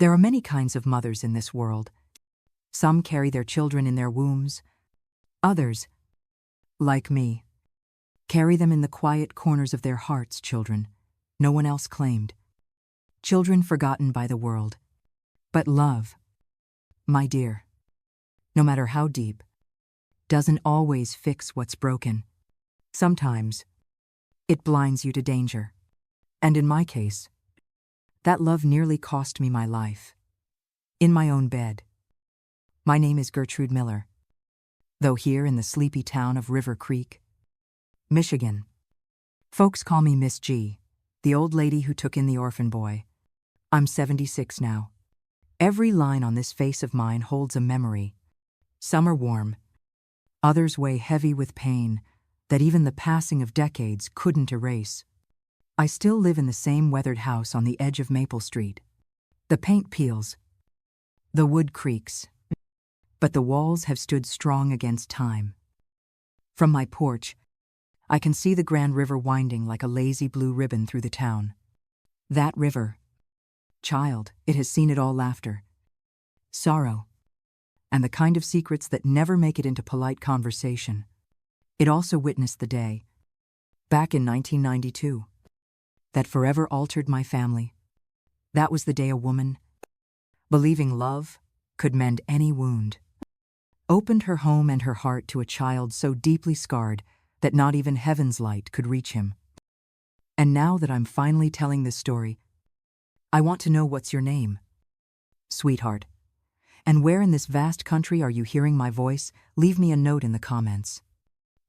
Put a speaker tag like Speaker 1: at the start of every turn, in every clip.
Speaker 1: There are many kinds of mothers in this world. Some carry their children in their wombs. Others, like me, carry them in the quiet corners of their hearts, children no one else claimed. Children forgotten by the world. But love, my dear, no matter how deep, doesn't always fix what's broken. Sometimes, it blinds you to danger. And in my case, that love nearly cost me my life. In my own bed. My name is Gertrude Miller. Though here in the sleepy town of River Creek, Michigan, folks call me Miss G, the old lady who took in the orphan boy. I'm 76 now. Every line on this face of mine holds a memory. Some are warm. Others weigh heavy with pain that even the passing of decades couldn't erase. I still live in the same weathered house on the edge of Maple Street. The paint peels. The wood creaks. But the walls have stood strong against time. From my porch, I can see the Grand River winding like a lazy blue ribbon through the town. That river, child, it has seen it all: laughter, sorrow, and the kind of secrets that never make it into polite conversation. It also witnessed the day, back in 1992, that forever altered my family. That was the day a woman, believing love could mend any wound, opened her home and her heart to a child so deeply scarred that not even heaven's light could reach him. And now that I'm finally telling this story, I want to know, what's your name, sweetheart? And where in this vast country are you hearing my voice? Leave me a note in the comments.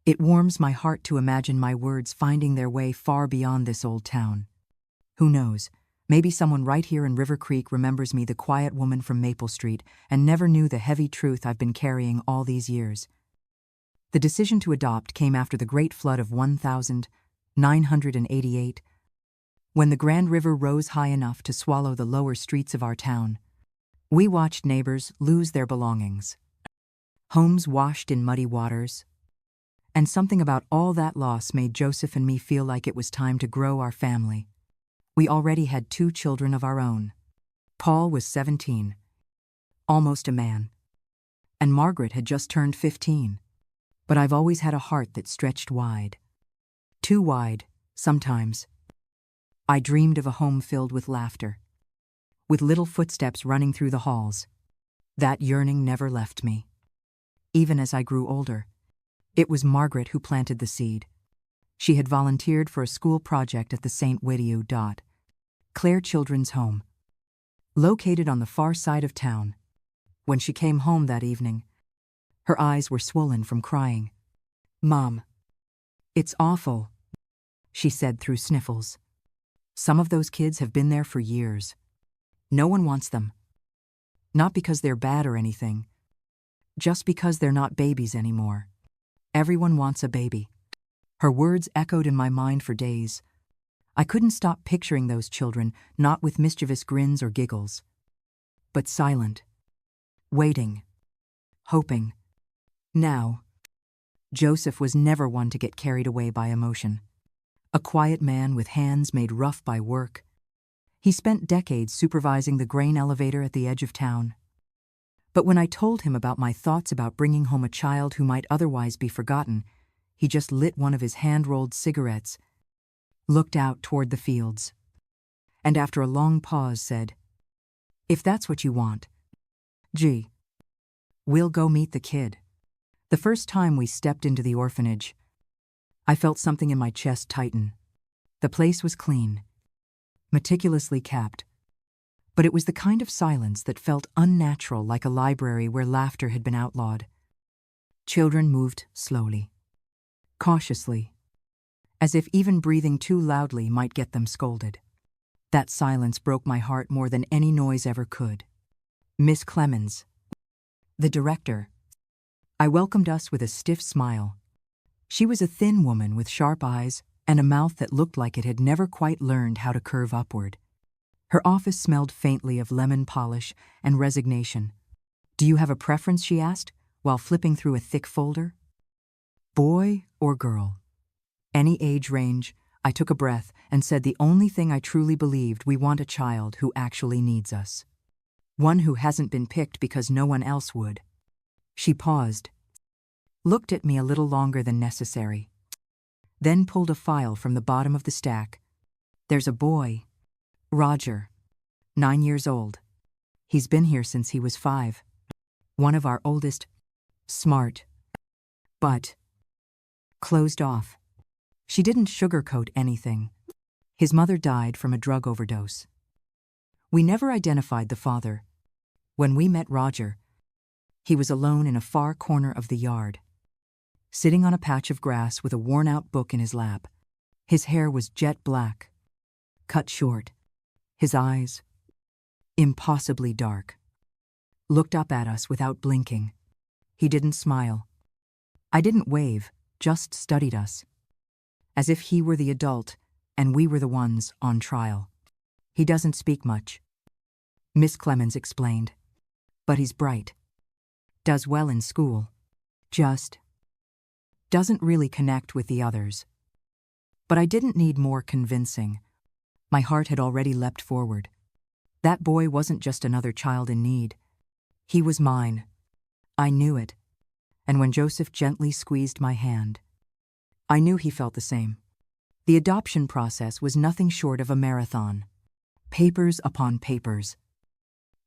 Speaker 1: It warms my heart to imagine my words finding their way far beyond this old town. Who knows, maybe someone right here in River Creek remembers me, the quiet woman from Maple Street, and never knew the heavy truth I've been carrying all these years. The decision to adopt came after the Great Flood of 1988, when the Grand River rose high enough to swallow the lower streets of our town. We watched neighbors lose their belongings, homes washed in muddy waters, and something about all that loss made Joseph and me feel like it was time to grow our family. We already had 2 children of our own. Paul was 17, almost a man, and Margaret had just turned 15. But I've always had a heart that stretched wide. Too wide, sometimes. I dreamed of a home filled with laughter, with little footsteps running through the halls. That yearning never left me. Even as I grew older, it was Margaret who planted the seed. She had volunteered for a school project at the St. Widiou Clare Children's Home, located on the far side of town. When she came home that evening, her eyes were swollen from crying. "Mom, it's awful," she said through sniffles. "Some of those kids have been there for years. No one wants them. Not because they're bad or anything, just because they're not babies anymore. Everyone wants a baby." Her words echoed in my mind for days. I couldn't stop picturing those children, not with mischievous grins or giggles, but silent, waiting, hoping. Now, Joseph was never one to get carried away by emotion. A quiet man with hands made rough by work, he spent decades supervising the grain elevator at the edge of town. But when I told him about my thoughts about bringing home a child who might otherwise be forgotten, he just lit one of his hand-rolled cigarettes, looked out toward the fields, and after a long pause said, "If that's what you want, gee, we'll go meet the kid." The first time we stepped into the orphanage, I felt something in my chest tighten. The place was clean, meticulously kept, but it was the kind of silence that felt unnatural, like a library where laughter had been outlawed. Children moved slowly, cautiously, as if even breathing too loudly might get them scolded. That silence broke my heart more than any noise ever could. Miss Clemens, the director, I welcomed us with a stiff smile. She was a thin woman with sharp eyes and a mouth that looked like it had never quite learned how to curve upward. Her office smelled faintly of lemon polish and resignation. "Do you have a preference?" she asked, while flipping through a thick folder. "Boy or girl?" "Any age range." I took a breath and said the only thing I truly believed: we want a child who actually needs us. One who hasn't been picked because no one else would. She paused, looked at me a little longer than necessary, then pulled a file from the bottom of the stack. There's a boy, Roger, 9 years old. He's been here since he was 5. One of our oldest. Smart. But closed off. She didn't sugarcoat anything. His mother died from a drug overdose. We never identified the father. When we met Roger, he was alone in a far corner of the yard, sitting on a patch of grass with a worn-out book in his lap. His hair was jet black, cut short. His eyes, impossibly dark, looked up at us without blinking. He didn't smile. I didn't wave, just studied us, as if he were the adult and we were the ones on trial. He doesn't speak much, Miss Clemens explained, but he's bright, does well in school, just doesn't really connect with the others. But I didn't need more convincing. My heart had already leapt forward. That boy wasn't just another child in need. He was mine. I knew it. And when Joseph gently squeezed my hand, I knew he felt the same. The adoption process was nothing short of a marathon. Papers upon papers.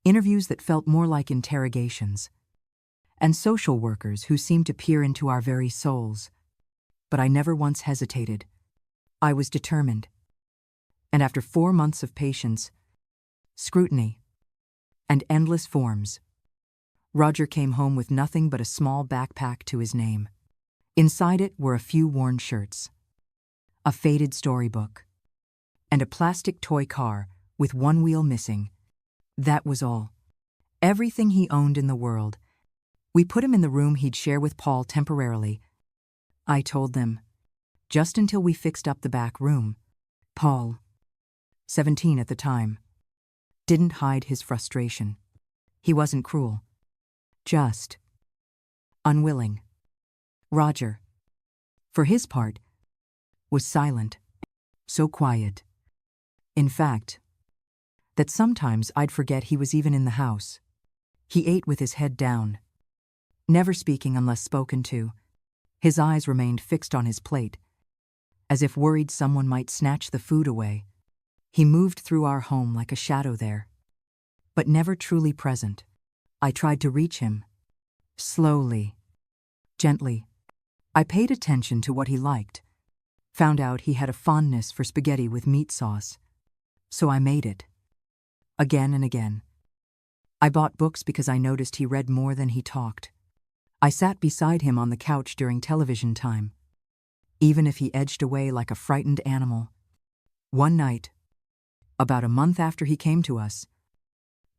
Speaker 1: Interviews that felt more like interrogations. And social workers who seemed to peer into our very souls. But I never once hesitated. I was determined. And after 4 months of patience, scrutiny, and endless forms, Roger came home with nothing but a small backpack to his name. Inside it were a few worn shirts, a faded storybook, and a plastic toy car with one wheel missing. That was all. Everything he owned in the world. We put him in the room he'd share with Paul temporarily. I told them, just until we fixed up the back room. Paul, 17 at the time, didn't hide his frustration. He wasn't cruel, just unwilling. Roger, for his part, was silent, so quiet, in fact, that sometimes I'd forget he was even in the house. He ate with his head down, never speaking unless spoken to. His eyes remained fixed on his plate, as if worried someone might snatch the food away. He moved through our home like a shadow there, but never truly present. I tried to reach him, slowly, gently. I paid attention to what he liked, found out he had a fondness for spaghetti with meat sauce, so I made it. Again and again. I bought books because I noticed he read more than he talked. I sat beside him on the couch during television time, even if he edged away like a frightened animal. One night, about a month after he came to us,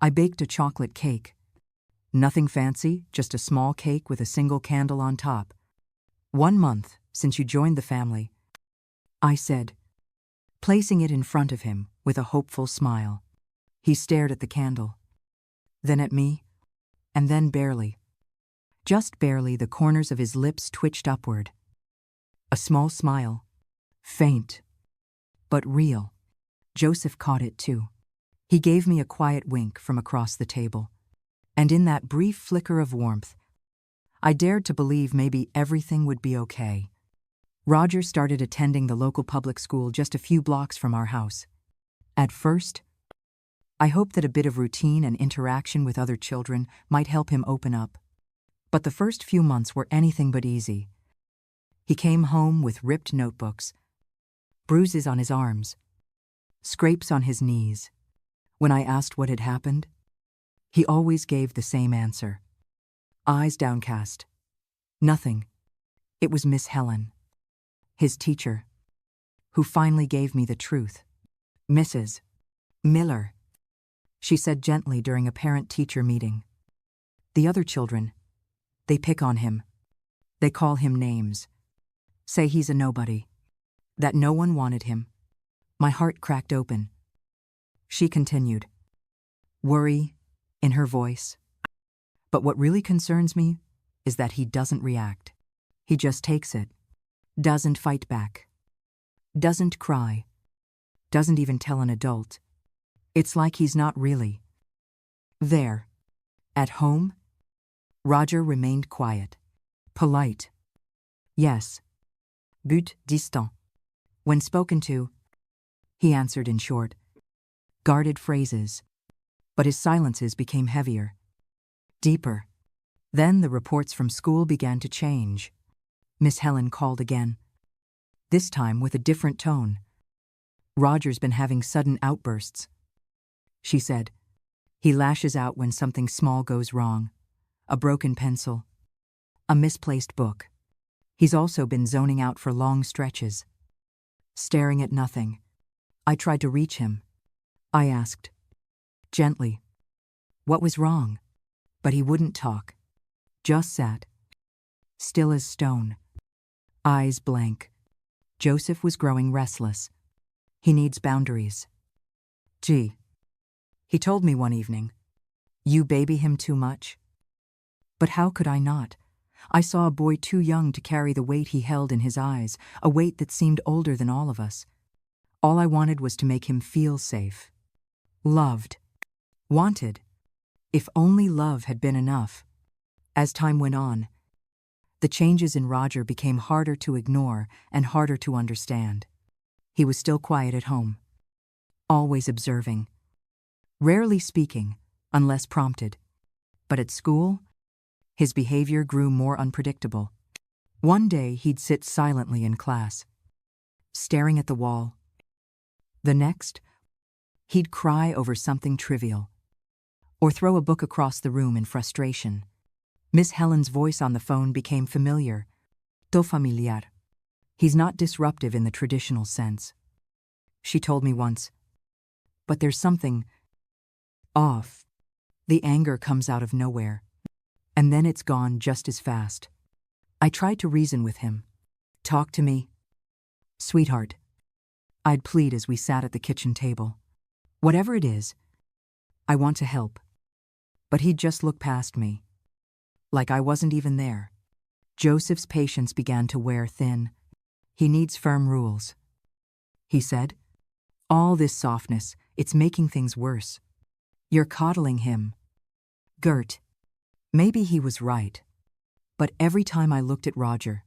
Speaker 1: I baked a chocolate cake. Nothing fancy, just a small cake with a single candle on top. 1 month since you joined the family, I said, placing it in front of him with a hopeful smile. He stared at the candle, then at me, and then barely, just barely, the corners of his lips twitched upward. A small smile, faint, but real. Joseph caught it too. He gave me a quiet wink from across the table, and in that brief flicker of warmth, I dared to believe maybe everything would be okay. Roger started attending the local public school just a few blocks from our house. At first, I hoped that a bit of routine and interaction with other children might help him open up. But the first few months were anything but easy. He came home with ripped notebooks, bruises on his arms, scrapes on his knees. When I asked what had happened, he always gave the same answer. Eyes downcast. Nothing. It was Miss Helen, his teacher, who finally gave me the truth. Mrs. Miller, she said gently during a parent-teacher meeting. The other children, they pick on him. They call him names. Say he's a nobody. That no one wanted him. My heart cracked open. She continued, worry in her voice. But what really concerns me is that he doesn't react. He just takes it. Doesn't fight back. Doesn't cry. Doesn't even tell an adult. It's like he's not really There. At home? Roger remained quiet. Polite. Yes. But distant. When spoken to, he answered in short, guarded phrases. But his silences became heavier. Deeper. Then the reports from school began to change. Miss Helen called again. This time with a different tone. Roger's been having sudden outbursts. She said, he lashes out when something small goes wrong. A broken pencil. A misplaced book. He's also been zoning out for long stretches. Staring at nothing. I tried to reach him. I asked. Gently. What was wrong? But he wouldn't talk. Just sat. Still as stone. Eyes blank. Joseph was growing restless. He needs boundaries. Gee. He told me one evening. You baby him too much? But how could I not? I saw a boy too young to carry the weight he held in his eyes, a weight that seemed older than all of us. All I wanted was to make him feel safe. Loved. Wanted. If only love had been enough. As time went on, the changes in Roger became harder to ignore and harder to understand. He was still quiet at home. Always observing. Rarely speaking, unless prompted. But at school, his behavior grew more unpredictable. One day he'd sit silently in class, staring at the wall. The next, he'd cry over something trivial, or throw a book across the room in frustration. Miss Helen's voice on the phone became familiar. Trop familiar. He's not disruptive in the traditional sense. She told me once. But there's something off. The anger comes out of nowhere. And then it's gone just as fast. I tried to reason with him. Talk to me. Sweetheart. I'd plead as we sat at the kitchen table. Whatever it is, I want to help. But he'd just look past me. Like I wasn't even there. Joseph's patience began to wear thin. He needs firm rules. He said, all this softness, it's making things worse. You're coddling him. Gert. Maybe he was right. But every time I looked at Roger,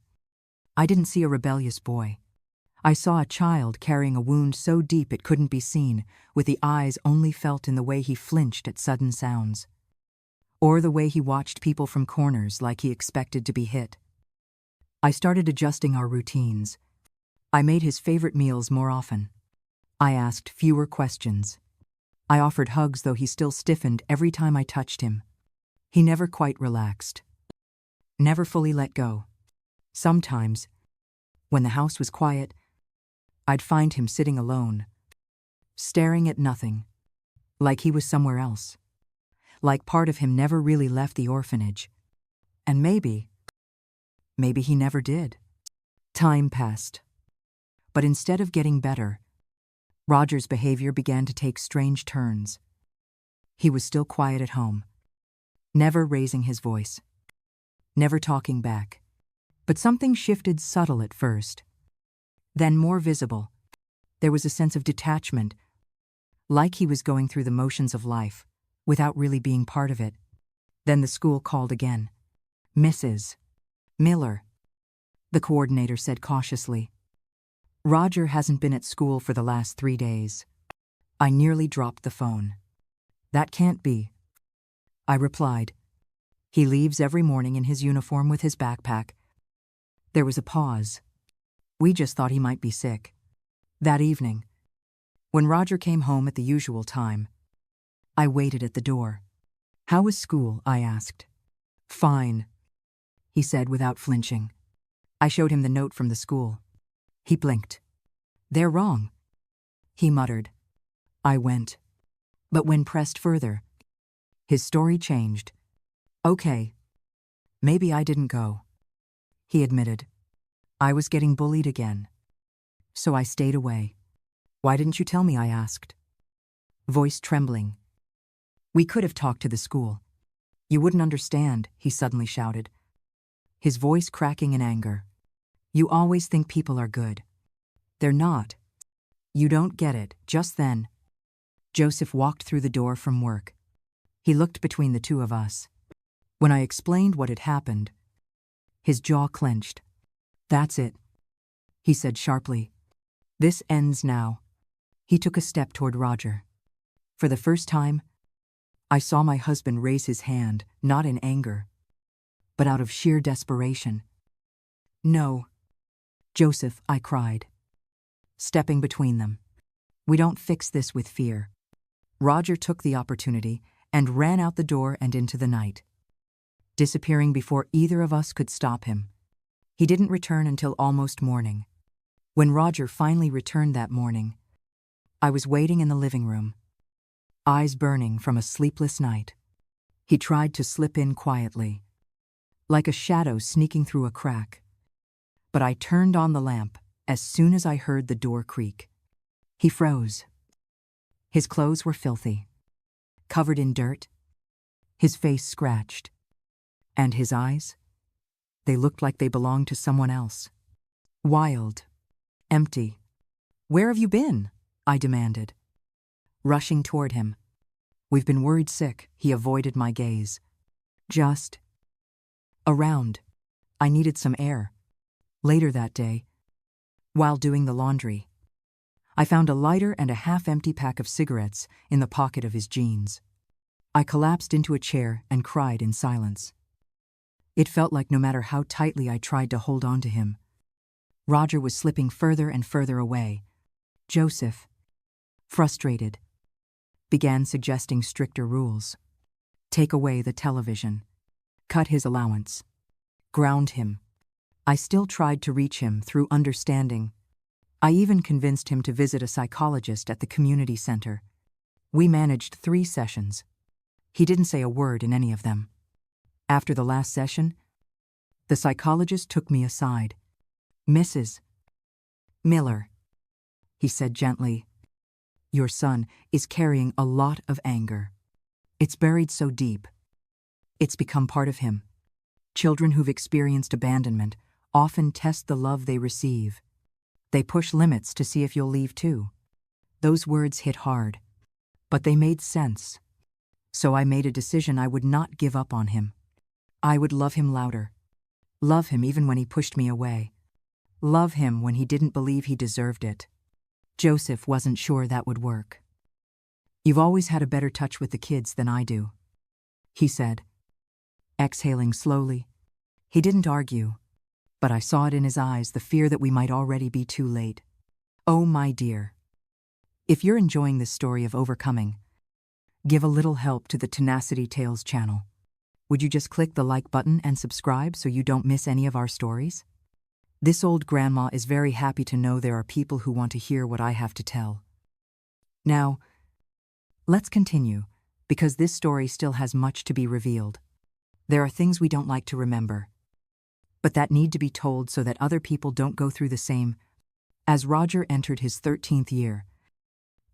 Speaker 1: I didn't see a rebellious boy. I saw a child carrying a wound so deep it couldn't be seen, with the eyes only felt in the way he flinched at sudden sounds. Or the way he watched people from corners like he expected to be hit. I started adjusting our routines. I made his favorite meals more often. I asked fewer questions. I offered hugs, though he still stiffened every time I touched him. He never quite relaxed. Never fully let go. Sometimes, when the house was quiet, I'd find him sitting alone, staring at nothing, like he was somewhere else. Like part of him never really left the orphanage. And maybe he never did. Time passed. But instead of getting better, Roger's behavior began to take strange turns. He was still quiet at home, never raising his voice, never talking back. But something shifted, subtle at first, then more visible. There was a sense of detachment, like he was going through the motions of life, without really being part of it. Then the school called again. Mrs. Miller, the coordinator said cautiously. Roger hasn't been at school for the last 3 days. I nearly dropped the phone. That can't be, I replied. He leaves every morning in his uniform with his backpack. There was a pause. We just thought he might be sick. That evening, when Roger came home at the usual time, I waited at the door. How was school? I asked. Fine, he said without flinching. I showed him the note from the school. He blinked. They're wrong, he muttered. I went. But when pressed further, his story changed. Okay, maybe I didn't go, he admitted. I was getting bullied again. So I stayed away. Why didn't you tell me? I asked. Voice trembling. We could have talked to the school. You wouldn't understand, he suddenly shouted, his voice cracking in anger. You always think people are good. They're not. You don't get it. Just then, Joseph walked through the door from work. He looked between the two of us. When I explained what had happened, his jaw clenched. "That's it," he said sharply. "This ends now." He took a step toward Roger. For the first time, I saw my husband raise his hand, not in anger, but out of sheer desperation. "No, Joseph," I cried, stepping between them. "We don't fix this with fear." Roger took the opportunity and ran out the door and into the night, disappearing before either of us could stop him. He didn't return until almost morning. When Roger finally returned that morning, I was waiting in the living room, eyes burning from a sleepless night. He tried to slip in quietly, like a shadow sneaking through a crack. But I turned on the lamp as soon as I heard the door creak. He froze. His clothes were filthy, covered in dirt, his face scratched. And his eyes? They looked like they belonged to someone else. Wild. Empty. "Where have you been?" I demanded, rushing toward him. "We've been worried sick." He avoided my gaze. "Just around. I needed some air." Later that day, while doing the laundry, I found a lighter and a half-empty pack of cigarettes in the pocket of his jeans. I collapsed into a chair and cried in silence. It felt like no matter how tightly I tried to hold on to him, Roger was slipping further and further away. Joseph, frustrated, began suggesting stricter rules. Take away the television. Cut his allowance. Ground him. I still tried to reach him through understanding. I even convinced him to visit a psychologist at the community center. We managed 3 sessions. He didn't say a word in any of them. After the last session, the psychologist took me aside. "Mrs. Miller," he said gently, "your son is carrying a lot of anger. It's buried so deep. It's become part of him. Children who've experienced abandonment often test the love they receive. They push limits to see if you'll leave too." Those words hit hard, but they made sense. So I made a decision I would not give up on him. I would love him louder. Love him even when he pushed me away. Love him when he didn't believe he deserved it. Joseph wasn't sure that would work. "You've always had a better touch with the kids than I do," he said, exhaling slowly. He didn't argue, but I saw it in his eyes, the fear that we might already be too late. Oh, my dear. If you're enjoying this story of overcoming, give a little help to the Tenacity Tales channel. Would you just click the like button and subscribe so you don't miss any of our stories? This old grandma is very happy to know there are people who want to hear what I have to tell. Now, let's continue, because this story still has much to be revealed. There are things we don't like to remember, but that need to be told so that other people don't go through the same. As Roger entered his 13th year,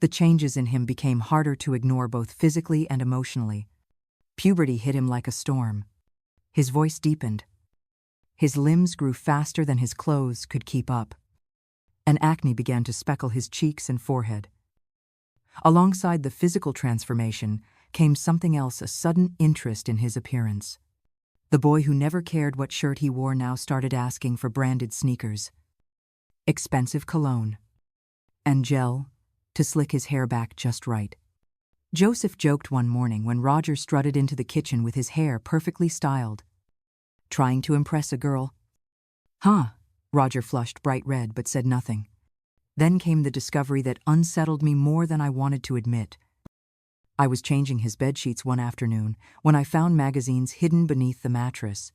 Speaker 1: the changes in him became harder to ignore both physically and emotionally. Puberty hit him like a storm. His voice deepened. His limbs grew faster than his clothes could keep up, and acne began to speckle his cheeks and forehead. Alongside the physical transformation came something else, a sudden interest in his appearance. The boy who never cared what shirt he wore now started asking for branded sneakers, expensive cologne, and gel to slick his hair back just right. Joseph joked one morning when Roger strutted into the kitchen with his hair perfectly styled. "Trying to impress a girl?" "Huh?" Roger flushed bright red but said nothing. Then came the discovery that unsettled me more than I wanted to admit. I was changing his bedsheets one afternoon when I found magazines hidden beneath the mattress.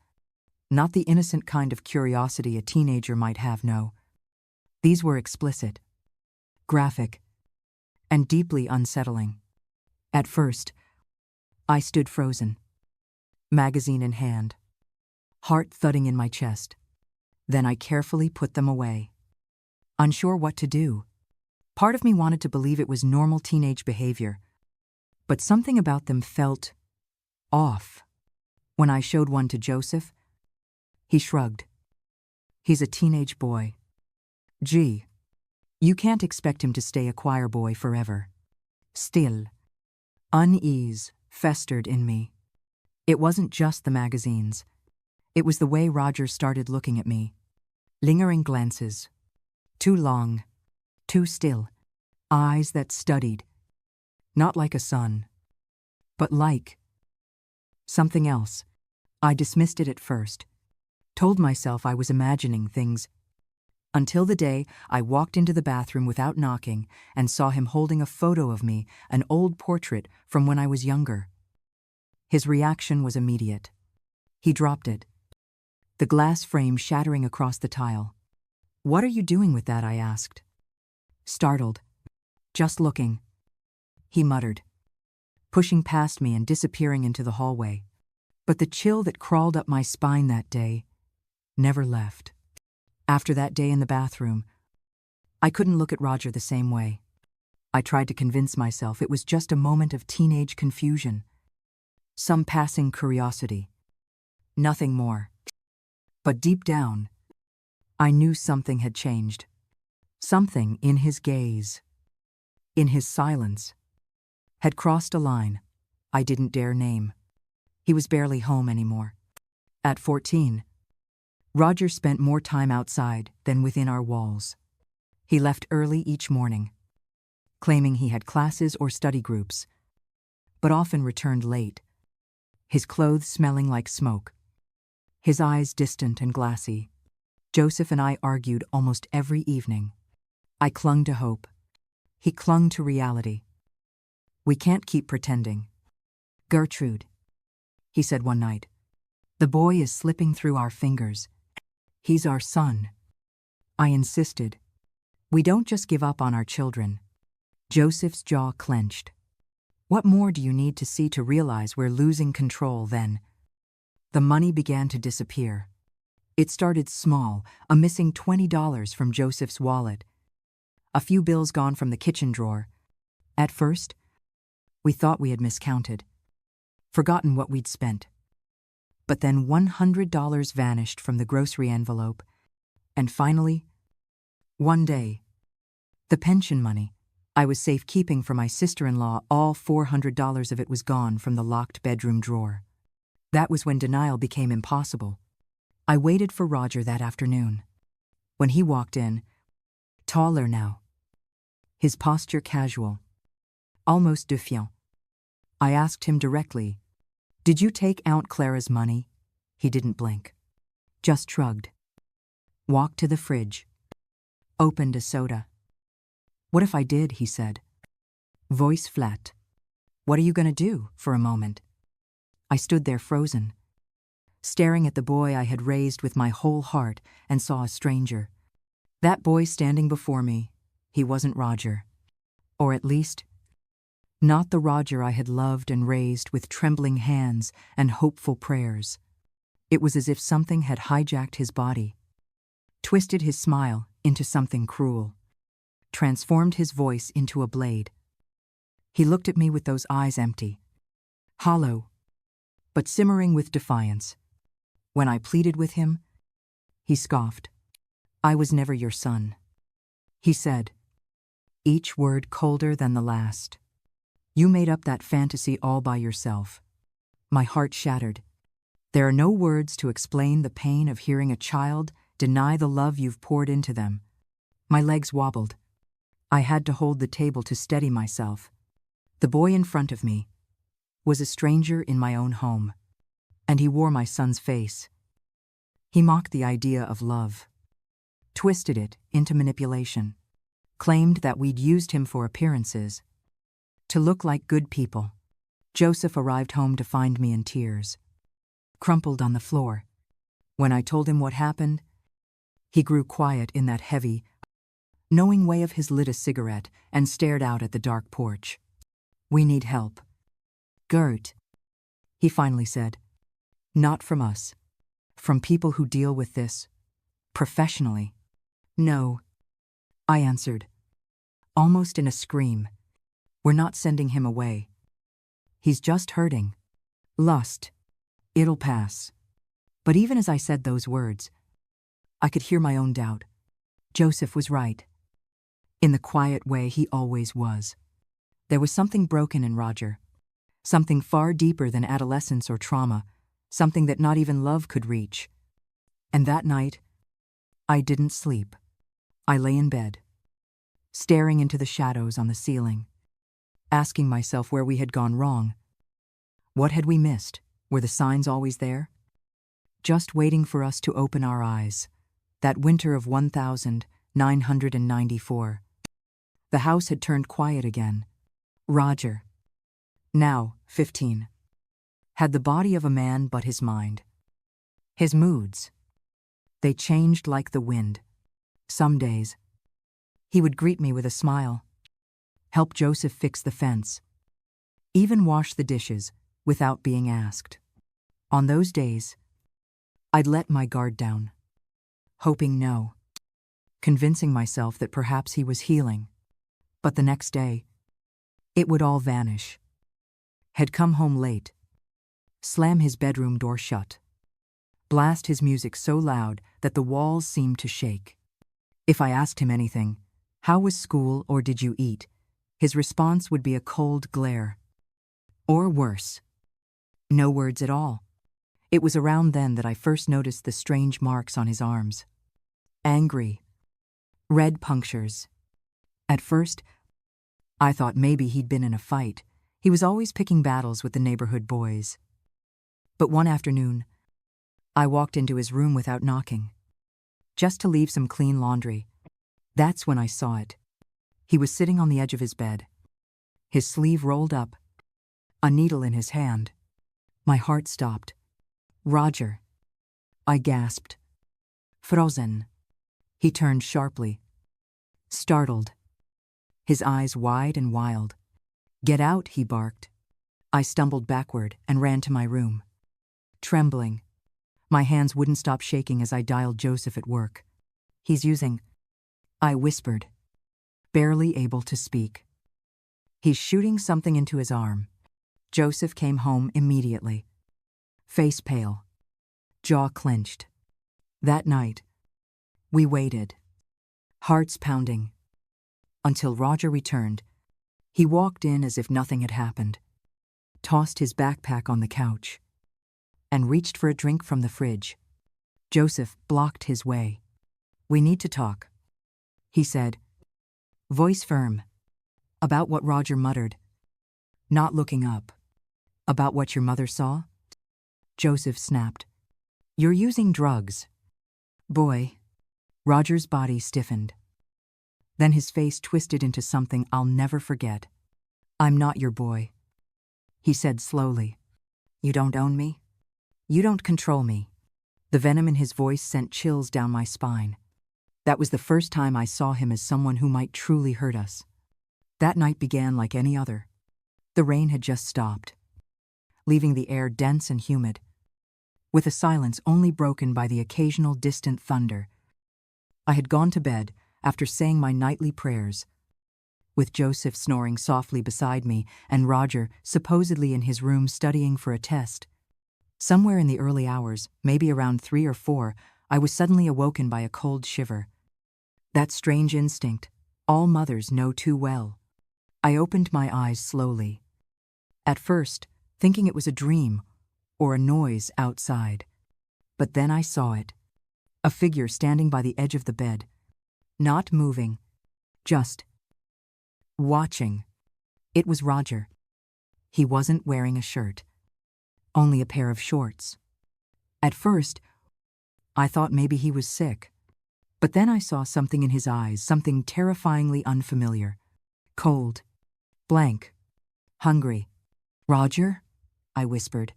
Speaker 1: Not the innocent kind of curiosity a teenager might have, no. These were explicit, graphic, and deeply unsettling. At first, I stood frozen, magazine in hand, heart thudding in my chest. Then I carefully put them away, unsure what to do. Part of me wanted to believe it was normal teenage behavior, but something about them felt off. When I showed one to Joseph, he shrugged. "He's a teenage boy. Gee, you can't expect him to stay a choir boy forever." Still, unease festered in me. It wasn't just the magazines. It was the way Roger started looking at me. Lingering glances. Too long. Too still. Eyes that studied. Not like a son. But like something else. I dismissed it at first. Told myself I was imagining things. Until the day I walked into the bathroom without knocking and saw him holding a photo of me, an old portrait from when I was younger. His reaction was immediate. He dropped it. The glass frame shattering across the tile. "What are you doing with that?" I asked. Startled. "Just looking," he muttered, pushing past me and disappearing into the hallway. But the chill that crawled up my spine that day never left. After that day in the bathroom, I couldn't look at Roger the same way. I tried to convince myself it was just a moment of teenage confusion. Some passing curiosity. Nothing more. But deep down, I knew something had changed. Something in his gaze, in his silence, had crossed a line I didn't dare name. He was barely home anymore. At 14, Roger spent more time outside than within our walls. He left early each morning, claiming he had classes or study groups, but often returned late, his clothes smelling like smoke, his eyes distant and glassy. Joseph and I argued almost every evening. I clung to hope. He clung to reality. "We can't keep pretending. Gertrude," he said one night, "the boy is slipping through our fingers. He's our son." I insisted. "We don't just give up on our children." Joseph's jaw clenched. "What more do you need to see to realize we're losing control then?" The money began to disappear. It started small, a missing $20 from Joseph's wallet. A few bills gone from the kitchen drawer. At first, we thought we had miscounted, forgotten what we'd spent. But then $100 vanished from the grocery envelope. And finally, one day, the pension money I was safekeeping for my sister-in-law, all $400 of it was gone from the locked bedroom drawer. That was when denial became impossible. I waited for Roger that afternoon. When he walked in, taller now, his posture casual, almost defiant, I asked him directly, "Did you take Aunt Clara's money?" He didn't blink, just shrugged. Walked to the fridge, opened a soda. "What if I did?" he said, voice flat. "What are you going to do?" For a moment, I stood there frozen, staring at the boy I had raised with my whole heart, and saw a stranger. That boy standing before me, he wasn't Roger. Or at least, not the Roger I had loved and raised with trembling hands and hopeful prayers. It was as if something had hijacked his body, twisted his smile into something cruel, transformed his voice into a blade. He looked at me with those eyes empty, hollow, but simmering with defiance. When I pleaded with him, he scoffed. "I was never your son," he said, each word colder than the last. "You made up that fantasy all by yourself." My heart shattered. There are no words to explain the pain of hearing a child deny the love you've poured into them. My legs wobbled. I had to hold the table to steady myself. The boy in front of me was a stranger in my own home, and he wore my son's face. He mocked the idea of love, twisted it into manipulation, claimed that we'd used him for appearances, to look like good people. Joseph arrived home to find me in tears, crumpled on the floor. When I told him what happened, he grew quiet in that heavy, knowing way of his, lit a cigarette, and stared out at the dark porch. "We need help. Gert," he finally said. "Not from us. From people who deal with this professionally." "No," I answered, almost in a scream. "We're not sending him away. He's just hurting. Lust. It'll pass." But even as I said those words, I could hear my own doubt. Joseph was right. In the quiet way he always was. There was something broken in Roger. something far deeper than adolescence or trauma, something that not even love could reach. And that night, I didn't sleep. I lay in bed, staring into the shadows on the ceiling, asking myself where we had gone wrong. What had we missed? Were the signs always there? Just waiting for us to open our eyes. That winter of 1994. The house had turned quiet again. Roger, now 15, had the body of a man but his mind. His moods, they changed like the wind. Some days, he would greet me with a smile, help Joseph fix the fence, even wash the dishes without being asked. On those days, I'd let my guard down, hoping no, convincing myself that perhaps he was healing. But the next day, it would all vanish. Had come home late, slam his bedroom door shut, blast his music so loud that the walls seemed to shake. If I asked him anything, how was school or did you eat, his response would be a cold glare. Or worse, no words at all. It was around then that I first noticed the strange marks on his arms. Angry, red punctures. At first, I thought maybe he'd been in a fight. He was always picking battles with the neighborhood boys. But one afternoon, I walked into his room without knocking, just to leave some clean laundry. That's when I saw it. He was sitting on the edge of his bed, his sleeve rolled up, a needle in his hand. My heart stopped. Roger, I gasped. Frozen. He turned sharply, startled, his eyes wide and wild. Get out, he barked. I stumbled backward and ran to my room, trembling. My hands wouldn't stop shaking as I dialed Joseph at work. He's using, I whispered, barely able to speak. He's shooting something into his arm. Joseph came home immediately, face pale, jaw clenched. That night, we waited, hearts pounding, until Roger returned. He walked in as if nothing had happened, tossed his backpack on the couch, and reached for a drink from the fridge. Joseph blocked his way. We need to talk, he said, voice firm. About what? Roger muttered, not looking up. About what your mother saw? Joseph snapped. You're using drugs. Boy. Roger's body stiffened. Then his face twisted into something I'll never forget. I'm not your boy, he said slowly. You don't own me? You don't control me. The venom in his voice sent chills down my spine. That was the first time I saw him as someone who might truly hurt us. That night began like any other. The rain had just stopped, leaving the air dense and humid, with a silence only broken by the occasional distant thunder. I had gone to bed after saying my nightly prayers, with Joseph snoring softly beside me and Roger supposedly in his room studying for a test. Somewhere in the early hours, maybe around 3 or 4, I was suddenly awoken by a cold shiver. That strange instinct all mothers know too well. I opened my eyes slowly, at first thinking it was a dream or a noise outside. But then I saw it, a figure standing by the edge of the bed, not moving, just watching. It was Roger. He wasn't wearing a shirt, only a pair of shorts. At first, I thought maybe he was sick, but then I saw something in his eyes, something terrifyingly unfamiliar. Cold, blank, hungry. Roger? I whispered,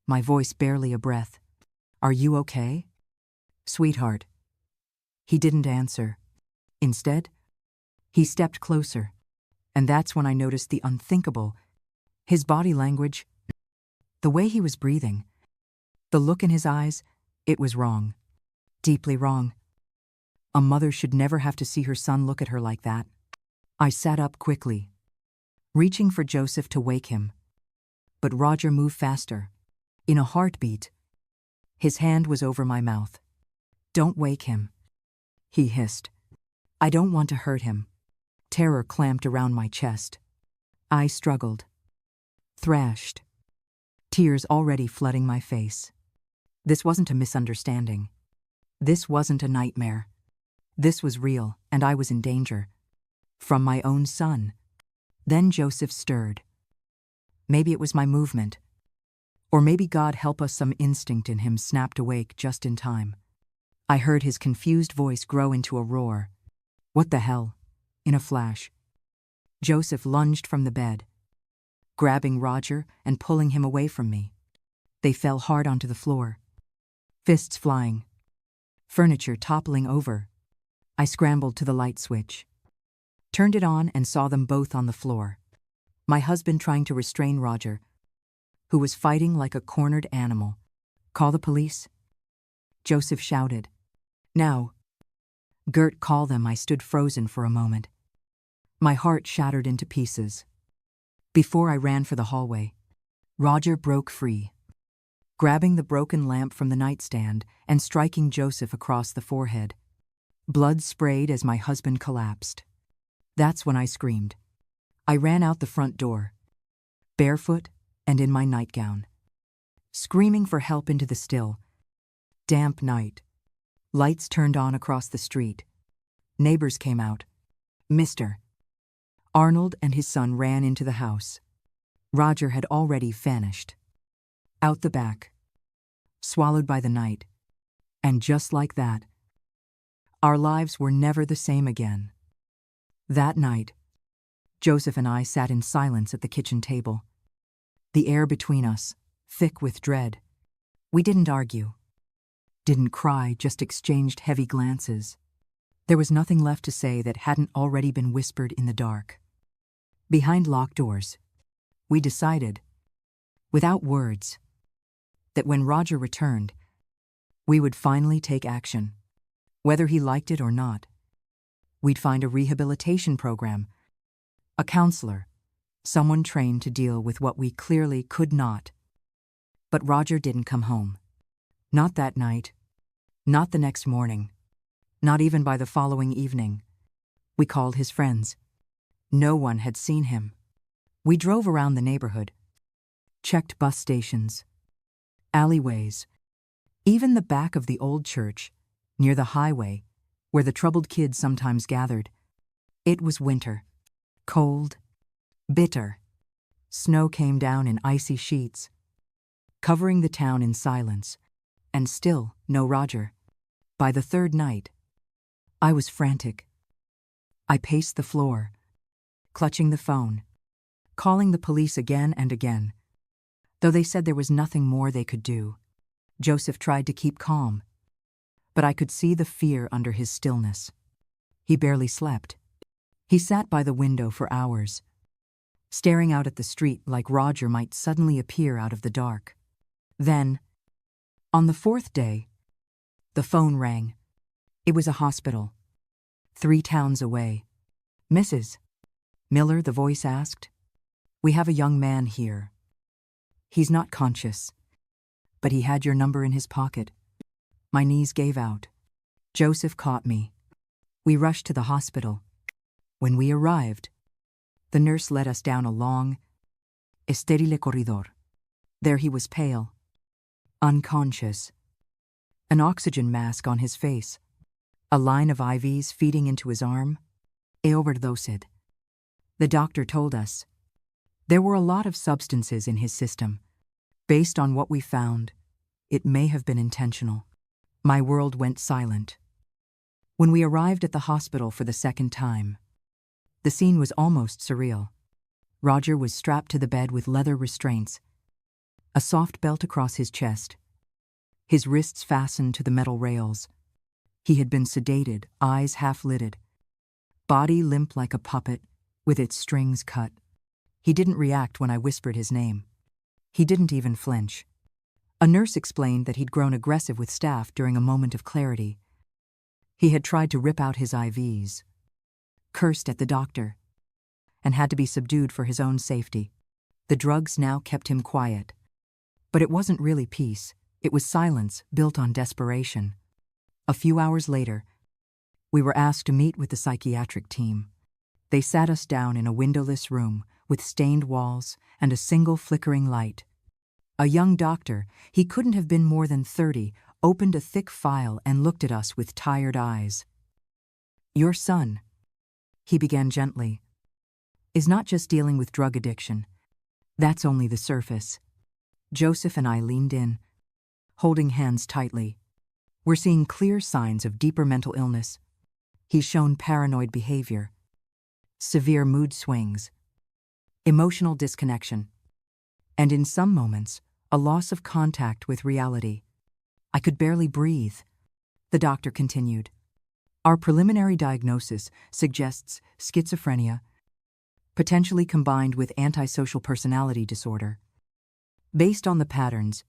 Speaker 1: my voice barely a breath. Are you okay? Sweetheart. He didn't answer. Instead, he stepped closer, and that's when I noticed the unthinkable. His body language, the way he was breathing, the look in his eyes, it was wrong. Deeply wrong. A mother should never have to see her son look at her like that. I sat up quickly, reaching for Joseph to wake him. But Roger moved faster. In a heartbeat, his hand was over my mouth. Don't wake him, he hissed. I don't want to hurt him. Terror clamped around my chest. I struggled. thrashed, tears already flooding my face. This wasn't a misunderstanding. This wasn't a nightmare. This was real, and I was in danger. From my own son. Then Joseph stirred. Maybe it was my movement. Or maybe God help us, some instinct in him snapped awake just in time. I heard his confused voice grow into a roar. What the hell? In a flash, Joseph lunged from the bed, grabbing Roger and pulling him away from me. They fell hard onto the floor, fists flying, furniture toppling over. I scrambled to the light switch, turned it on, and saw them both on the floor. My husband trying to restrain Roger, who was fighting like a cornered animal. Call the police? Joseph shouted. Now. Gert, call them. I stood frozen for a moment. My heart shattered into pieces. Before I ran for the hallway, Roger broke free, grabbing the broken lamp from the nightstand and striking Joseph across the forehead. Blood sprayed as my husband collapsed. That's when I screamed. I ran out the front door, barefoot and in my nightgown, screaming for help into the still, damp night. Lights turned on across the street. Neighbors came out. Mr. Arnold and his son ran into the house. Roger had already vanished. Out the back, swallowed by the night. And just like that, our lives were never the same again. That night, Joseph and I sat in silence at the kitchen table. The air between us, thick with dread. We didn't argue, didn't cry, just exchanged heavy glances. There was nothing left to say that hadn't already been whispered in the dark. Behind locked doors, we decided, without words, that when Roger returned, we would finally take action. Whether he liked it or not, we'd find a rehabilitation program, a counselor, someone trained to deal with what we clearly could not. But Roger didn't come home. Not that night, not the next morning, not even by the following evening. We called his friends. No one had seen him. We drove around the neighborhood, checked bus stations, alleyways, even the back of the old church, near the highway, where the troubled kids sometimes gathered. It was winter, cold, bitter. Snow came down in icy sheets, covering the town in silence, and still no Roger. By the third night, I was frantic. I paced the floor, clutching the phone, calling the police again and again. Though they said there was nothing more they could do, Joseph tried to keep calm. But I could see the fear under his stillness. He barely slept. He sat by the window for hours, staring out at the street like Roger might suddenly appear out of the dark. Then, on the fourth day, the phone rang. It was a hospital, 3 towns away. Mrs. Miller, the voice asked. We have a young man here. He's not conscious, but he had your number in his pocket. My knees gave out. Joseph caught me. We rushed to the hospital. When we arrived, the nurse led us down a long, estérile corridor. There he was, pale, unconscious, an oxygen mask on his face, a line of IVs feeding into his arm. Overdosed. The doctor told us there were a lot of substances in his system. Based on what we found, it may have been intentional. My world went silent. When we arrived at the hospital for the second time, the scene was almost surreal. Roger was strapped to the bed with leather restraints, a soft belt across his chest, his wrists fastened to the metal rails. He had been sedated, eyes half-lidded, body limp like a puppet, with its strings cut. He didn't react when I whispered his name. He didn't even flinch. A nurse explained that he'd grown aggressive with staff during a moment of clarity. He had tried to rip out his IVs, cursed at the doctor, and had to be subdued for his own safety. The drugs now kept him quiet. But it wasn't really peace. It was silence built on desperation. A few hours later, we were asked to meet with the psychiatric team. They sat us down in a windowless room with stained walls and a single flickering light. A young doctor, he couldn't have been more than 30, opened a thick file and looked at us with tired eyes. "Your son," he began gently, "is not just dealing with drug addiction. That's only the surface." Joseph and I leaned in, holding hands tightly. "We're seeing clear signs of deeper mental illness. He's shown paranoid behavior, severe mood swings, emotional disconnection, and in some moments, a loss of contact with reality." I could barely breathe. The doctor continued. "Our preliminary diagnosis suggests schizophrenia, potentially combined with antisocial personality disorder. Based on the patterns,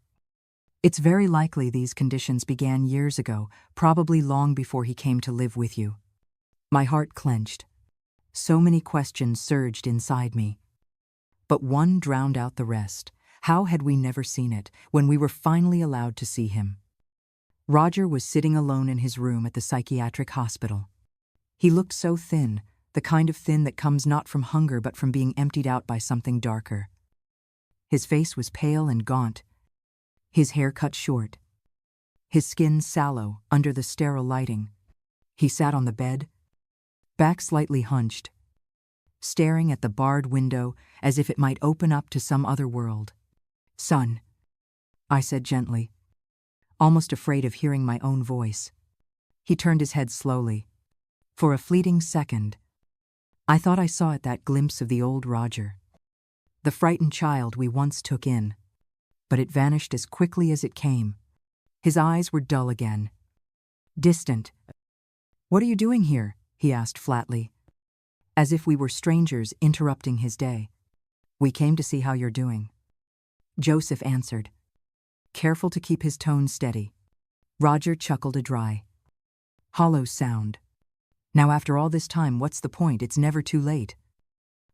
Speaker 1: it's very likely these conditions began years ago, probably long before he came to live with you." My heart clenched. So many questions surged inside me. But one drowned out the rest. How had we never seen it when we were finally allowed to see him? Roger was sitting alone in his room at the psychiatric hospital. He looked so thin, the kind of thin that comes not from hunger but from being emptied out by something darker. His face was pale and gaunt, his hair cut short, his skin sallow under the sterile lighting. He sat on the bed, back slightly hunched, staring at the barred window as if it might open up to some other world. "Son," I said gently, almost afraid of hearing my own voice. He turned his head slowly. For a fleeting second, I thought I saw it, that glimpse of the old Roger, the frightened child we once took in, but it vanished as quickly as it came. His eyes were dull again, distant. "What are you doing here?" he asked flatly, as if we were strangers interrupting his day. "We came to see how you're doing," Joseph answered, careful to keep his tone steady. Roger chuckled a dry, hollow sound. "Now after all this time, what's the point? It's never too late."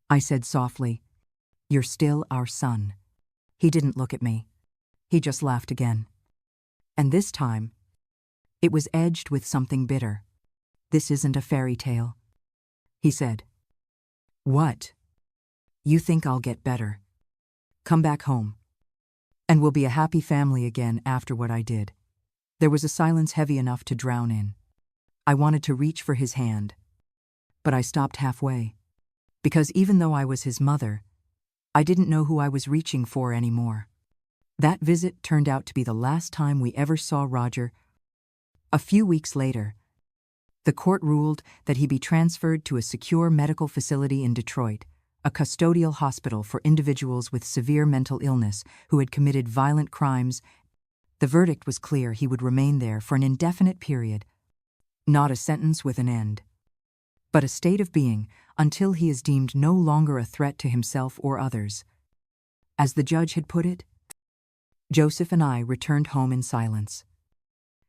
Speaker 1: I said softly, "You're still our son." He didn't look at me. He just laughed again. And this time, it was edged with something bitter. "This isn't a fairy tale," he said. "What? You think I'll get better? Come back home, and we'll be a happy family again after what I did." There was a silence heavy enough to drown in. I wanted to reach for his hand, but I stopped halfway, because even though I was his mother, I didn't know who I was reaching for anymore. That visit turned out to be the last time we ever saw Roger. A few weeks later, the court ruled that he be transferred to a secure medical facility in Detroit, a custodial hospital for individuals with severe mental illness who had committed violent crimes. The verdict was clear: he would remain there for an indefinite period. Not a sentence with an end, but a state of being until he is deemed no longer a threat to himself or others. As the judge had put it, Joseph and I returned home in silence,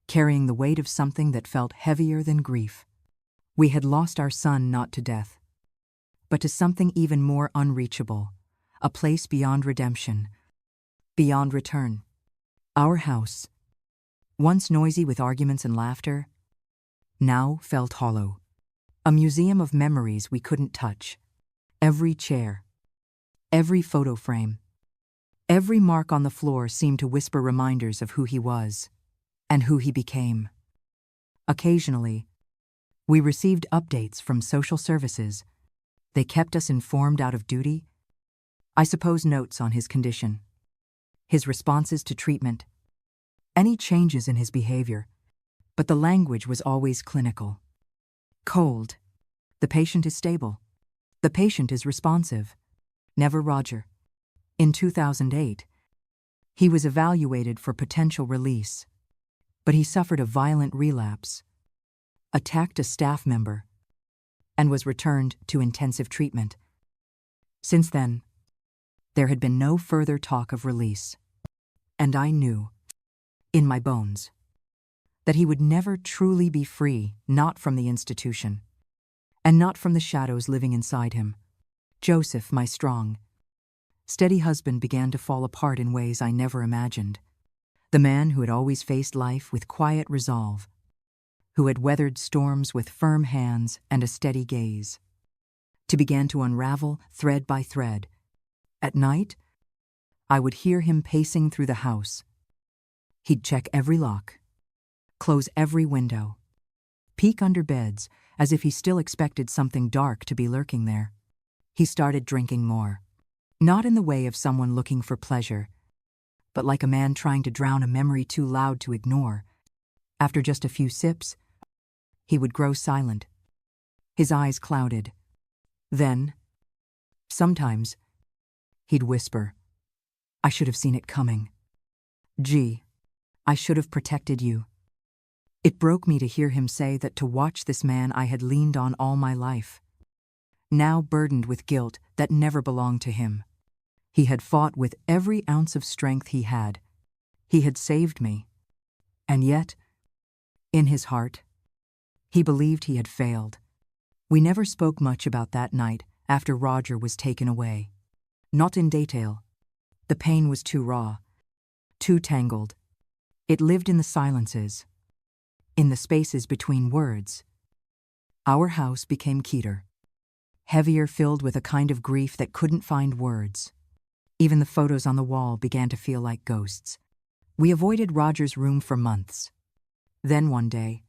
Speaker 1: carrying the weight of something that felt heavier than grief. We had lost our son not to death, but to something even more unreachable, a place beyond redemption, beyond return. Our house, once noisy with arguments and laughter, now felt hollow, a museum of memories we couldn't touch. Every chair, every photo frame, every mark on the floor seemed to whisper reminders of who he was and who he became. Occasionally, we received updates from social services. They kept us informed out of duty. I suppose notes on his condition, his responses to treatment, any changes in his behavior, but the language was always clinical. Cold. The patient is stable. The patient is responsive. Never Roger. In 2008, he was evaluated for potential release, but he suffered a violent relapse, attacked a staff member, and was returned to intensive treatment. Since then, there had been no further talk of release, and I knew, in my bones, that he would never truly be free, not from the institution, and not from the shadows living inside him. Joseph, my strong, steady husband, began to fall apart in ways I never imagined. The man who had always faced life with quiet resolve, who had weathered storms with firm hands and a steady gaze, to began to unravel thread by thread. At night, I would hear him pacing through the house. He'd check every lock, close every window, peek under beds as if he still expected something dark to be lurking there. He started drinking more, not in the way of someone looking for pleasure, but like a man trying to drown a memory too loud to ignore. After just a few sips, he would grow silent, his eyes clouded. Then, sometimes, he'd whisper, "I should have seen it coming. Gee, I should have protected you." It broke me to hear him say that, to watch this man I had leaned on all my life, now burdened with guilt that never belonged to him. He had fought with every ounce of strength he had. He had saved me. And yet, in his heart, he believed he had failed. We never spoke much about that night after Roger was taken away. Not in detail. The pain was too raw, too tangled. It lived in the silences, in the spaces between words. Our house became Keter, heavier, filled with a kind of grief that couldn't find words. Even the photos on the wall began to feel like ghosts. We avoided Roger's room for months. Then one day,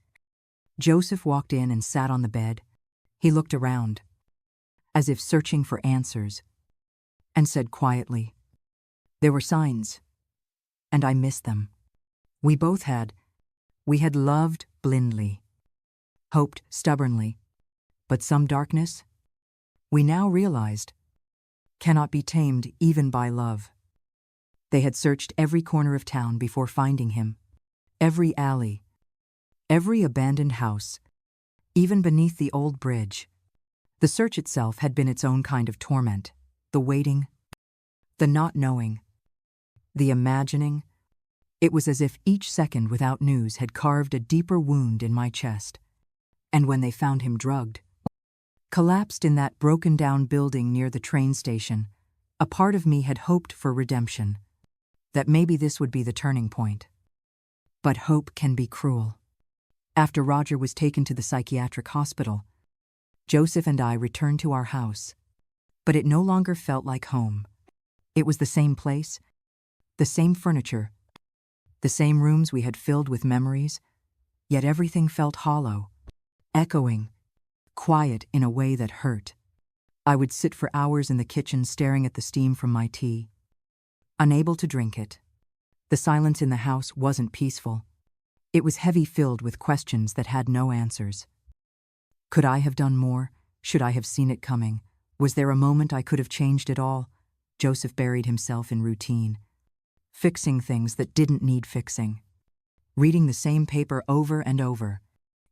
Speaker 1: Joseph walked in and sat on the bed. He looked around, as if searching for answers, and said quietly, "There were signs, and I missed them. We both had. We had loved blindly, hoped stubbornly, but some darkness, we now realized, cannot be tamed even by love." They had searched every corner of town before finding him, every alley, every abandoned house, even beneath the old bridge. The search itself had been its own kind of torment. The waiting, the not knowing, the imagining. It was as if each second without news had carved a deeper wound in my chest. And when they found him drugged, collapsed in that broken-down building near the train station, a part of me had hoped for redemption, that maybe this would be the turning point. But hope can be cruel. After Roger was taken to the psychiatric hospital, Joseph and I returned to our house, but it no longer felt like home. It was the same place, the same furniture, the same rooms we had filled with memories, yet everything felt hollow, echoing, quiet in a way that hurt. I would sit for hours in the kitchen staring at the steam from my tea, unable to drink it. The silence in the house wasn't peaceful. It was heavy, filled with questions that had no answers. Could I have done more? Should I have seen it coming? Was there a moment I could have changed it all? Joseph buried himself in routine, fixing things that didn't need fixing, reading the same paper over and over.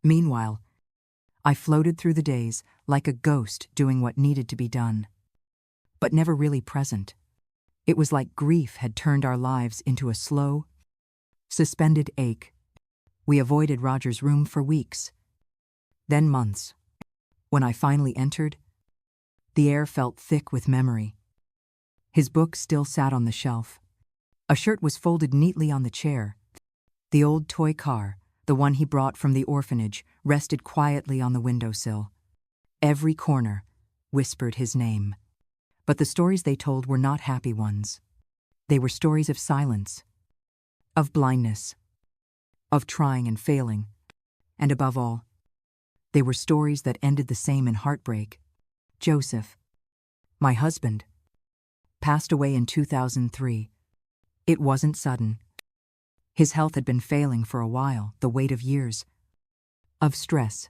Speaker 1: Meanwhile, I floated through the days like a ghost, doing what needed to be done, but never really present. It was like grief had turned our lives into a slow, suspended ache. We avoided Roger's room for weeks, then months. When I finally entered, the air felt thick with memory. His book still sat on the shelf. A shirt was folded neatly on the chair. The old toy car, the one he brought from the orphanage, rested quietly on the windowsill. Every corner whispered his name. But the stories they told were not happy ones. They were stories of silence, of blindness, of trying and failing, and above all, they were stories that ended the same in heartbreak. Joseph, my husband, passed away in 2003. It wasn't sudden. His health had been failing for a while, the weight of years, of stress,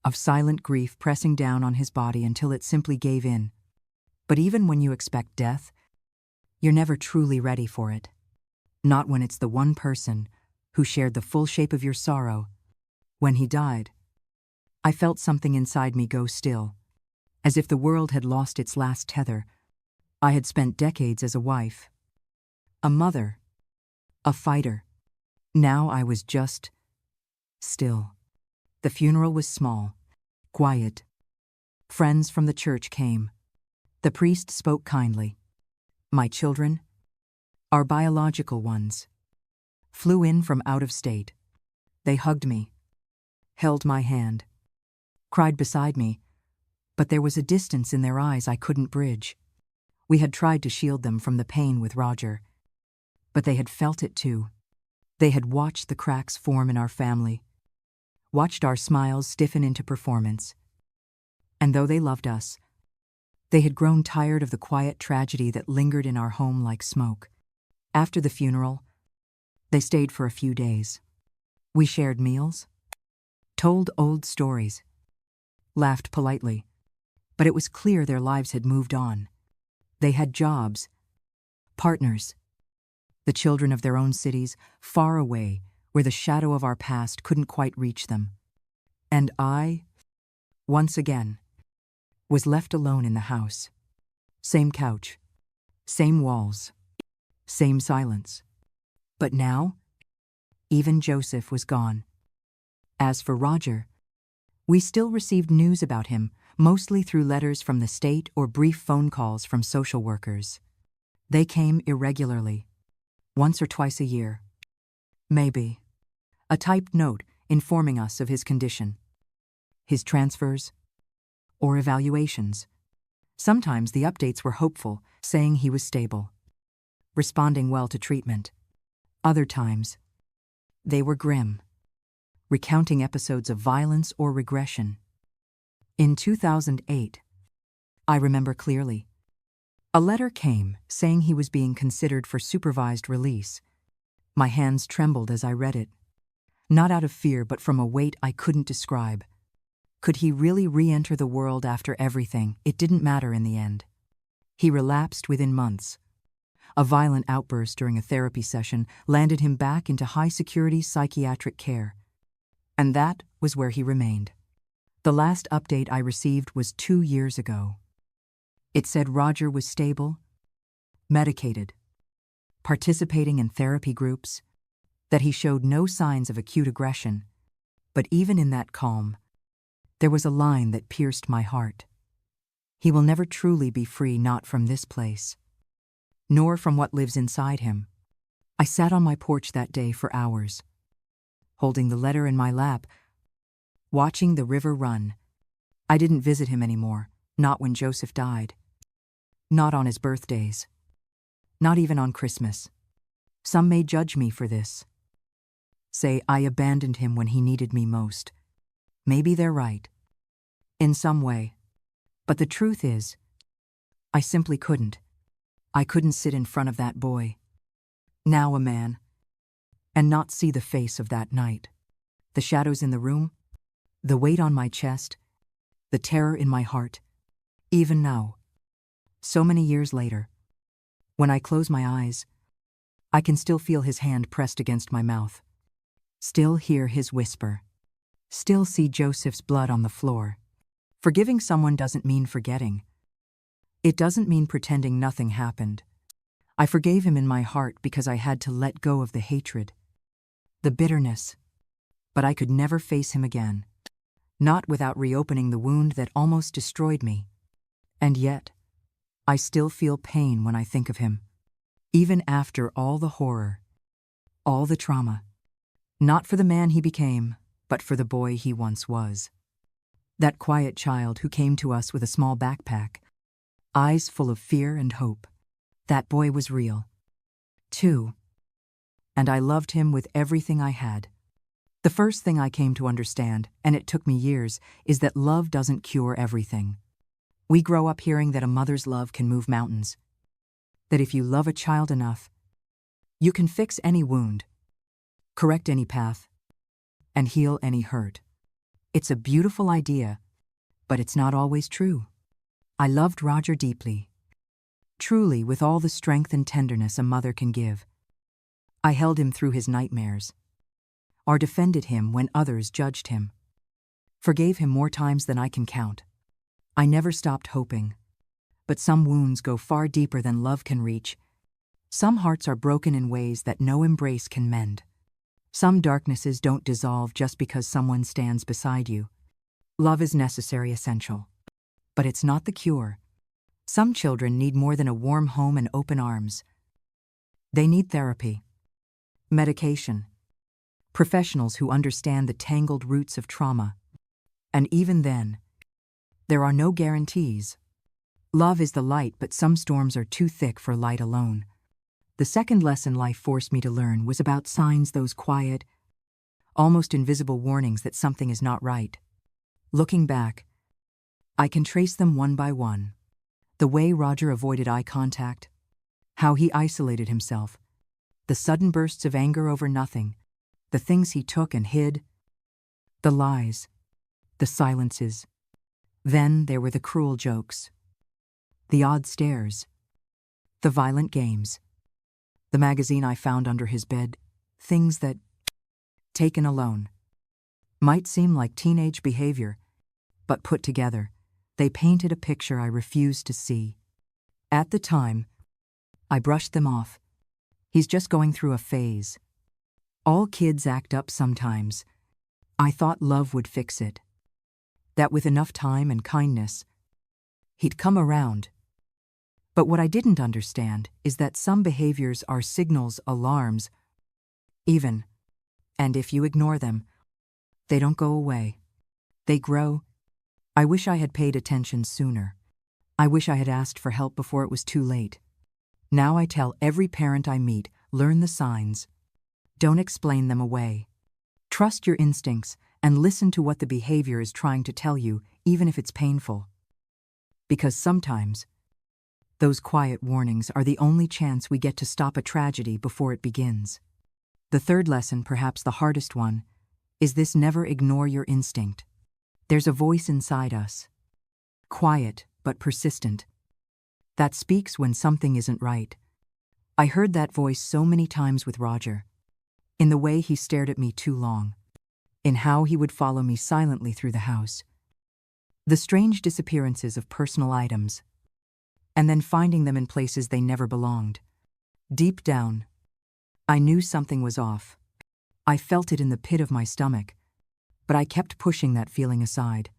Speaker 1: of silent grief pressing down on his body until it simply gave in. But even when you expect death, you're never truly ready for it. Not when it's the one person who shared the full shape of your sorrow. When he died, I felt something inside me go still, as if the world had lost its last tether. I had spent decades as a wife, a mother, a fighter. Now I was just still. The funeral was small, quiet. Friends from the church came. The priest spoke kindly. My children, our biological ones, flew in from out of state. They hugged me, held my hand, cried beside me, But there was a distance in their eyes I couldn't bridge. We had tried to shield them from the pain with Roger, but they had felt it too. They had watched the cracks form in our family, watched our smiles stiffen into performance. And though they loved us, they had grown tired of the quiet tragedy that lingered in our home like smoke. After the funeral, they stayed for a few days. We shared meals, told old stories, laughed politely, but it was clear their lives had moved on. They had jobs, partners, the children of their own cities, far away, where the shadow of our past couldn't quite reach them. And I, once again, was left alone in the house. Same couch, same walls, same silence. But now, even Joseph was gone. As for Roger, we still received news about him, mostly through letters from the state or brief phone calls from social workers. They came irregularly, once or twice a year. Maybe a typed note informing us of his condition, his transfers, or evaluations. Sometimes the updates were hopeful, saying he was stable, responding well to treatment. Other times, they were grim, recounting episodes of violence or regression. In 2008, I remember clearly, a letter came saying he was being considered for supervised release. My hands trembled as I read it, not out of fear but from a weight I couldn't describe. Could he really re-enter the world after everything? It didn't matter in the end. He relapsed within months. A violent outburst during a therapy session landed him back into high-security psychiatric care. And that was where he remained. The last update I received was 2 years ago. It said Roger was stable, medicated, participating in therapy groups, that he showed no signs of acute aggression. But even in that calm, there was a line that pierced my heart. He will never truly be free, not from this place, nor from what lives inside him. I sat on my porch that day for hours, holding the letter in my lap, watching the river run. I didn't visit him anymore, not when Joseph died. Not on his birthdays. Not even on Christmas. Some may judge me for this. Say I abandoned him when he needed me most. Maybe they're right. In some way. But the truth is, I simply couldn't. I couldn't sit in front of that boy, now a man, and not see the face of that night. The shadows in the room, the weight on my chest, the terror in my heart. Even now, so many years later, when I close my eyes, I can still feel his hand pressed against my mouth, still hear his whisper, still see Joseph's blood on the floor. Forgiving someone doesn't mean forgetting. It doesn't mean pretending nothing happened. I forgave him in my heart because I had to let go of the hatred, the bitterness, but I could never face him again. Not without reopening the wound that almost destroyed me. And yet, I still feel pain when I think of him. Even after all the horror, all the trauma. Not for the man he became, but for the boy he once was. That quiet child who came to us with a small backpack, eyes full of fear and hope. That boy was real, too. And I loved him with everything I had. The first thing I came to understand, and it took me years, is that love doesn't cure everything. We grow up hearing that a mother's love can move mountains. That if you love a child enough, you can fix any wound, correct any path, and heal any hurt. It's a beautiful idea, but it's not always true. I loved Roger deeply, truly with all the strength and tenderness a mother can give. I held him through his nightmares, or defended him when others judged him. Forgave him more times than I can count. I never stopped hoping. But some wounds go far deeper than love can reach. Some hearts are broken in ways that no embrace can mend. Some darknesses don't dissolve just because someone stands beside you. Love is necessary, essential. But it's not the cure. Some children need more than a warm home and open arms. They need therapy, medication, professionals who understand the tangled roots of trauma. And even then, There are no guarantees. Love is the light, but some storms are too thick for light alone. The second lesson life forced me to learn was about signs, those quiet, almost invisible warnings that something is not right. Looking back, I can trace them one by one. The way Roger avoided eye contact, how he isolated himself, the sudden bursts of anger over nothing, the things he took and hid, the lies, the silences. Then there were the cruel jokes, the odd stares, the violent games, the magazine I found under his bed, things that, taken alone, might seem like teenage behavior, but put together, they painted a picture I refused to see. At the time, I brushed them off. He's just going through a phase. All kids act up sometimes. I thought love would fix it. That with enough time and kindness, he'd come around. But what I didn't understand is that some behaviors are signals, alarms, even, and if you ignore them, they don't go away. They grow. I wish I had paid attention sooner. I wish I had asked for help before it was too late. Now I tell every parent I meet, learn the signs. Don't explain them away. Trust your instincts and listen to what the behavior is trying to tell you, even if it's painful. Because sometimes, those quiet warnings are the only chance we get to stop a tragedy before it begins. The third lesson, perhaps the hardest one, is this: never ignore your instinct. There's a voice inside us, quiet but persistent, that speaks when something isn't right. I heard that voice so many times with Roger, in the way he stared at me too long, in how he would follow me silently through the house, the strange disappearances of personal items, and then finding them in places they never belonged. Deep down, I knew something was off. I felt it in the pit of my stomach, but I kept pushing that feeling aside.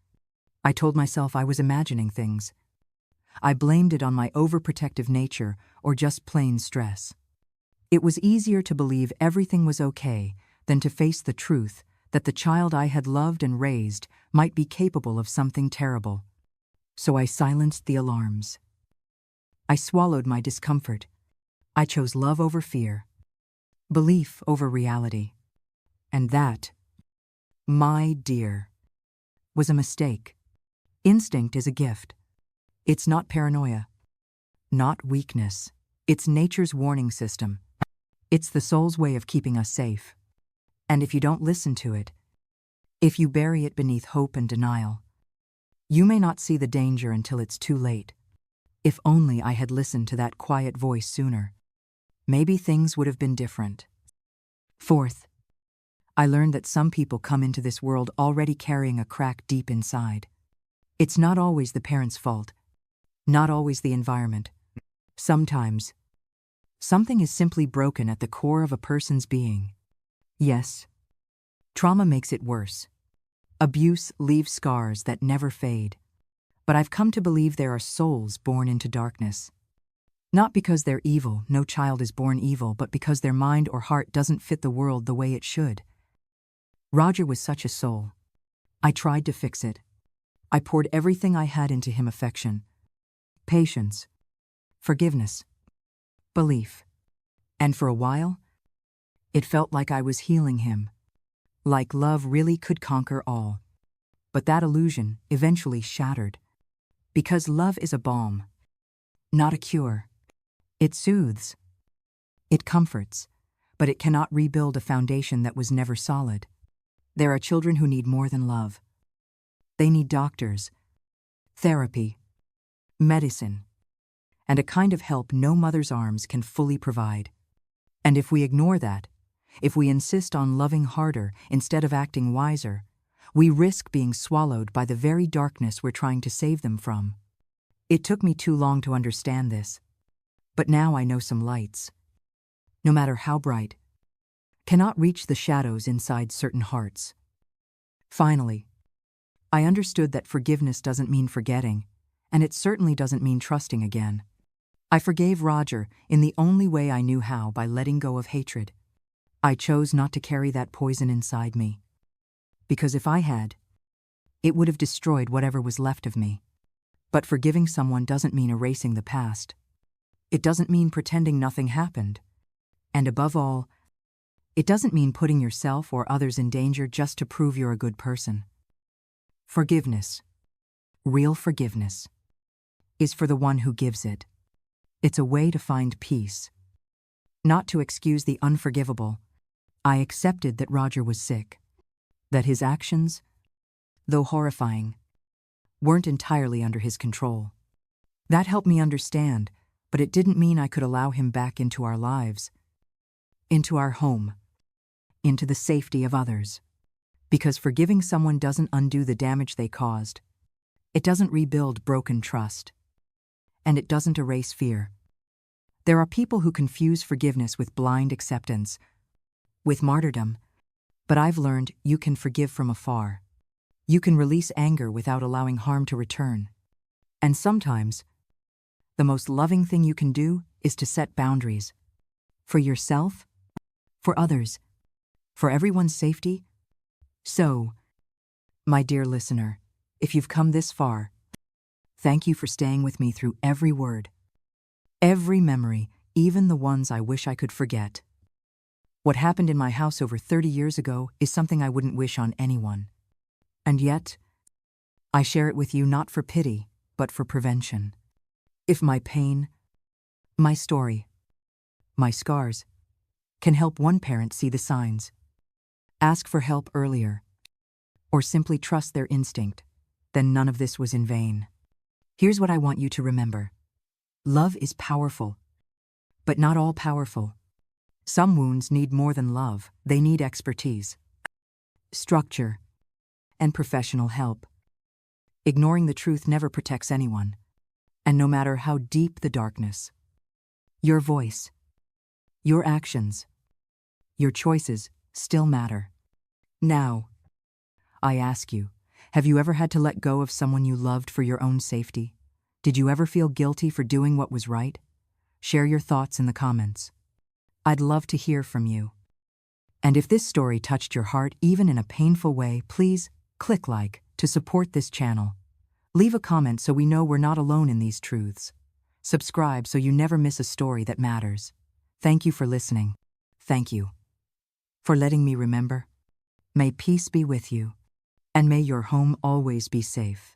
Speaker 1: I told myself I was imagining things. I blamed it on my overprotective nature or just plain stress. It was easier to believe everything was okay than to face the truth that the child I had loved and raised might be capable of something terrible. So I silenced the alarms. I swallowed my discomfort. I chose love over fear, belief over reality. And that, my dear, was a mistake. Instinct is a gift. It's not paranoia, not weakness. It's nature's warning system. It's the soul's way of keeping us safe. And if you don't listen to it, if you bury it beneath hope and denial, you may not see the danger until it's too late. If only I had listened to that quiet voice sooner, maybe things would have been different. Fourth, I learned that some people come into this world already carrying a crack deep inside. It's not always the parent's fault, not always the environment. Sometimes, something is simply broken at the core of a person's being. Yes, trauma makes it worse. Abuse leaves scars that never fade. But I've come to believe there are souls born into darkness. Not because they're evil, no child is born evil, but because their mind or heart doesn't fit the world the way it should. Roger was such a soul. I tried to fix it. I poured everything I had into him: affection, patience, forgiveness, belief. And for a while, it felt like I was healing him, like love really could conquer all. But that illusion eventually shattered. Because love is a balm, not a cure. It soothes, it comforts, but it cannot rebuild a foundation that was never solid. There are children who need more than love. They need doctors, therapy, medicine, and a kind of help no mother's arms can fully provide. And if we ignore that, if we insist on loving harder instead of acting wiser, we risk being swallowed by the very darkness we're trying to save them from. It took me too long to understand this, but now I know some lights, no matter how bright, cannot reach the shadows inside certain hearts. Finally, I understood that forgiveness doesn't mean forgetting, and it certainly doesn't mean trusting again. I forgave Roger in the only way I knew how, by letting go of hatred. I chose not to carry that poison inside me. Because if I had, it would have destroyed whatever was left of me. But forgiving someone doesn't mean erasing the past. It doesn't mean pretending nothing happened. And above all, it doesn't mean putting yourself or others in danger just to prove you're a good person. Forgiveness, real forgiveness, is for the one who gives it. It's a way to find peace. Not to excuse the unforgivable, I accepted that Roger was sick, that his actions, though horrifying, weren't entirely under his control. That helped me understand, but it didn't mean I could allow him back into our lives, into our home, into the safety of others. Because forgiving someone doesn't undo the damage they caused. It doesn't rebuild broken trust. And it doesn't erase fear. There are people who confuse forgiveness with blind acceptance, with martyrdom, but I've learned you can forgive from afar. You can release anger without allowing harm to return. And sometimes, the most loving thing you can do is to set boundaries. For yourself, for others, for everyone's safety. So, my dear listener, if you've come this far, thank you for staying with me through every word, every memory, even the ones I wish I could forget. What happened in my house over 30 years ago is something I wouldn't wish on anyone. And yet, I share it with you not for pity, but for prevention. If my pain, my story, my scars, can help one parent see the signs, ask for help earlier, or simply trust their instinct, then none of this was in vain. Here's what I want you to remember. Love is powerful, but not all powerful. Some wounds need more than love, they need expertise, structure, and professional help. Ignoring the truth never protects anyone, and no matter how deep the darkness, your voice, your actions, your choices still matter. Now, I ask you, have you ever had to let go of someone you loved for your own safety? Did you ever feel guilty for doing what was right? Share your thoughts in the comments. I'd love to hear from you. And if this story touched your heart even in a painful way, please click like to support this channel. Leave a comment so we know we're not alone in these truths. Subscribe so you never miss a story that matters. Thank you for listening. Thank you for letting me remember. May peace be with you, and may your home always be safe.